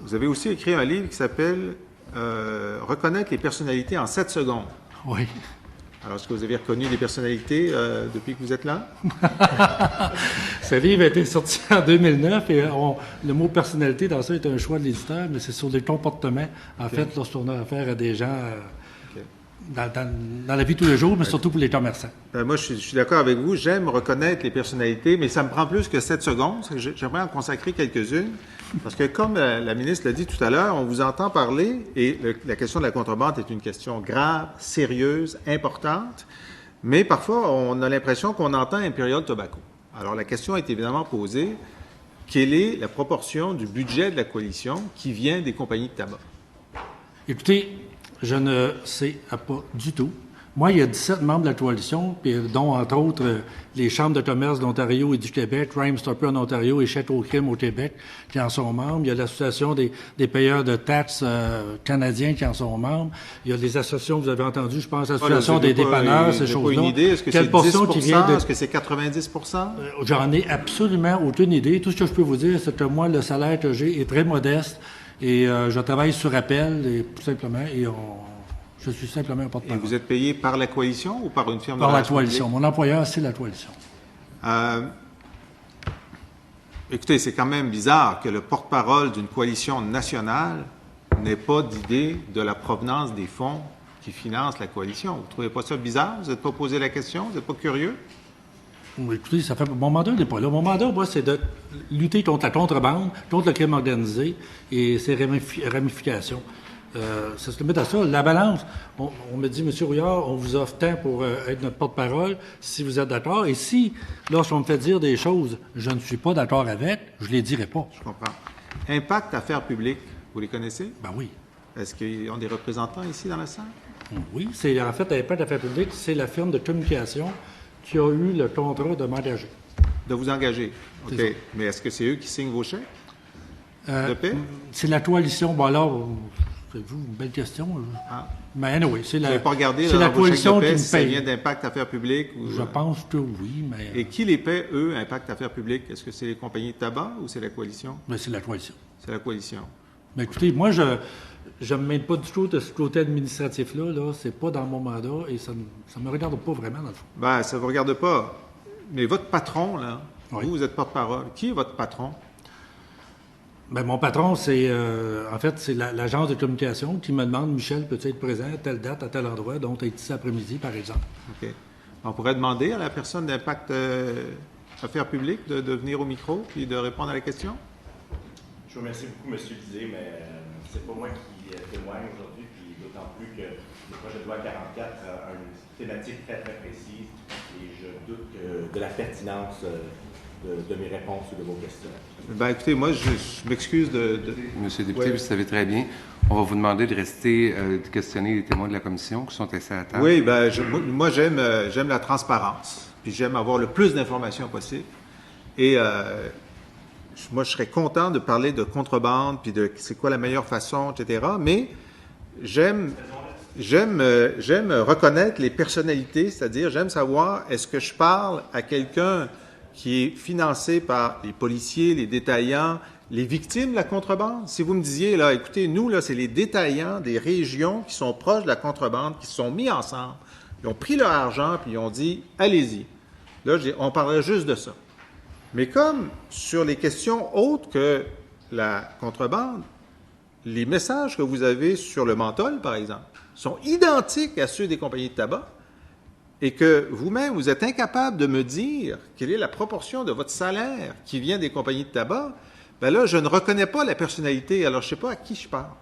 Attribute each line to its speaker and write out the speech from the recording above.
Speaker 1: Vous avez aussi écrit un livre qui s'appelle Reconnaître les personnalités en 7 secondes.
Speaker 2: Oui.
Speaker 1: Alors, est-ce que vous avez reconnu les personnalités depuis que vous êtes là?
Speaker 2: Ce livre a été sorti en 2009 et le mot personnalité dans ça est un choix de l'éditeur, mais c'est sur des comportements, en fait, lorsqu'on a affaire à des gens dans la vie de tous les jours, mais surtout pour les commerçants.
Speaker 1: Moi, je suis d'accord avec vous. J'aime reconnaître les personnalités, mais ça me prend plus que 7 secondes. J'aimerais en consacrer quelques-unes. Parce que, comme la ministre l'a dit tout à l'heure, on vous entend parler, et la question de la contrebande est une question grave, sérieuse, importante, mais parfois, on a l'impression qu'on entend Imperial Tobacco. Alors, la question est évidemment posée, quelle est la proportion du budget de la coalition qui vient des compagnies de tabac?
Speaker 2: Écoutez, je ne sais pas du tout. Moi, il y a 17 membres de la coalition, puis, dont, entre autres, les chambres de commerce d'Ontario et du Québec, Crime Stopper en Ontario et Chèque au crime au Québec, qui en sont membres. Il y a l'Association des payeurs de taxes canadiens qui en sont membres. Il y a les associations, vous avez entendu, je pense, l'Association des dépanneurs, ces choses-là.
Speaker 1: Pas une idée. Est-ce que c'est 10%? Est-ce que c'est 90%?
Speaker 2: J'en ai absolument aucune idée. Tout ce que je peux vous dire, c'est que moi, le salaire que j'ai est très modeste et je travaille sur appel, et tout simplement, je suis simplement un porte-parole.
Speaker 1: Et vous êtes payé par la coalition ou par une firme de
Speaker 2: Par la coalition. Mon employeur, c'est la coalition.
Speaker 1: Écoutez, c'est quand même bizarre que le porte-parole d'une coalition nationale n'ait pas d'idée de la provenance des fonds qui financent la coalition. Vous ne trouvez pas ça bizarre? Vous n'êtes pas posé la question? Vous n'êtes pas curieux?
Speaker 2: Écoutez, mon mandat n'est pas là. Mon mandat, moi, c'est de lutter contre la contrebande, contre le crime organisé et ses ramifications. Ça se limite à ça. La balance, on me dit, M. Rouillard, on vous offre tant pour être notre porte-parole, si vous êtes d'accord. Et si, lorsqu'on me fait dire des choses, je ne suis pas d'accord avec, je ne les dirai pas.
Speaker 1: Je comprends. Impact Affaires publiques, vous les connaissez?
Speaker 2: Ben oui.
Speaker 1: Est-ce qu'ils ont des représentants ici dans la salle?
Speaker 2: Oui. En fait, Impact Affaires publiques, c'est la firme de communication qui a eu le contrat de m'engager.
Speaker 1: De vous engager? OK. Mais est-ce que c'est eux qui signent vos chèques de paix?
Speaker 2: C'est la coalition. Bon, alors... C'est-vous une belle question? Mais anyway, c'est la coalition qui me paye.
Speaker 1: Ça vient d'Impact Affaires publiques? Ou...
Speaker 2: Je pense que oui, mais...
Speaker 1: Et qui les paie, eux, Impact Affaires publiques? Est-ce que c'est les compagnies de tabac ou c'est la coalition?
Speaker 2: Mais c'est la coalition.
Speaker 1: C'est la coalition.
Speaker 2: Mais écoutez, moi, je ne me mêle pas du tout de ce côté administratif-là. Là. C'est pas dans mon mandat et ça ne me regarde pas vraiment, dans le fond.
Speaker 1: Ben, ça ne vous regarde pas. Mais votre patron, là,
Speaker 2: oui.
Speaker 1: vous êtes porte-parole. Qui est votre patron?
Speaker 2: Ben, mon patron, c'est en fait, c'est l'agence de communication qui me demande, Michel, peux-tu être présent à telle date, à tel endroit, donc être ici après-midi, par exemple.
Speaker 1: OK. On pourrait demander à la personne d'Impact Affaires publiques de venir au micro et de répondre à la question?
Speaker 3: Je vous remercie beaucoup, M. Lisée, mais c'est pas moi qui témoigne aujourd'hui, puis d'autant plus que le projet de loi 44 a une thématique très, très précise et je doute de la pertinence de mes réponses ou de vos questions.
Speaker 1: Ben, écoutez, moi, je m'excuse
Speaker 4: Monsieur le député, vous savez très bien, on va vous demander de rester, de questionner les témoins de la commission qui sont assis à la table.
Speaker 1: Oui, ben, moi, j'aime la transparence, puis j'aime avoir le plus d'informations possible. Et moi, je serais content de parler de contrebande, puis de c'est quoi la meilleure façon, etc. Mais j'aime reconnaître les personnalités, c'est-à-dire j'aime savoir est-ce que je parle à quelqu'un qui est financé par les policiers, les détaillants, les victimes de la contrebande. Si vous me disiez, là, écoutez, nous, là, c'est les détaillants des régions qui sont proches de la contrebande, qui se sont mis ensemble, ils ont pris leur argent, puis ils ont dit, allez-y. Là, on parlerait juste de ça. Mais comme sur les questions autres que la contrebande, les messages que vous avez sur le menthol, par exemple, sont identiques à ceux des compagnies de tabac, et que vous-même, vous êtes incapable de me dire quelle est la proportion de votre salaire qui vient des compagnies de tabac, bien là, je ne reconnais pas la personnalité, alors je ne sais pas à qui je parle.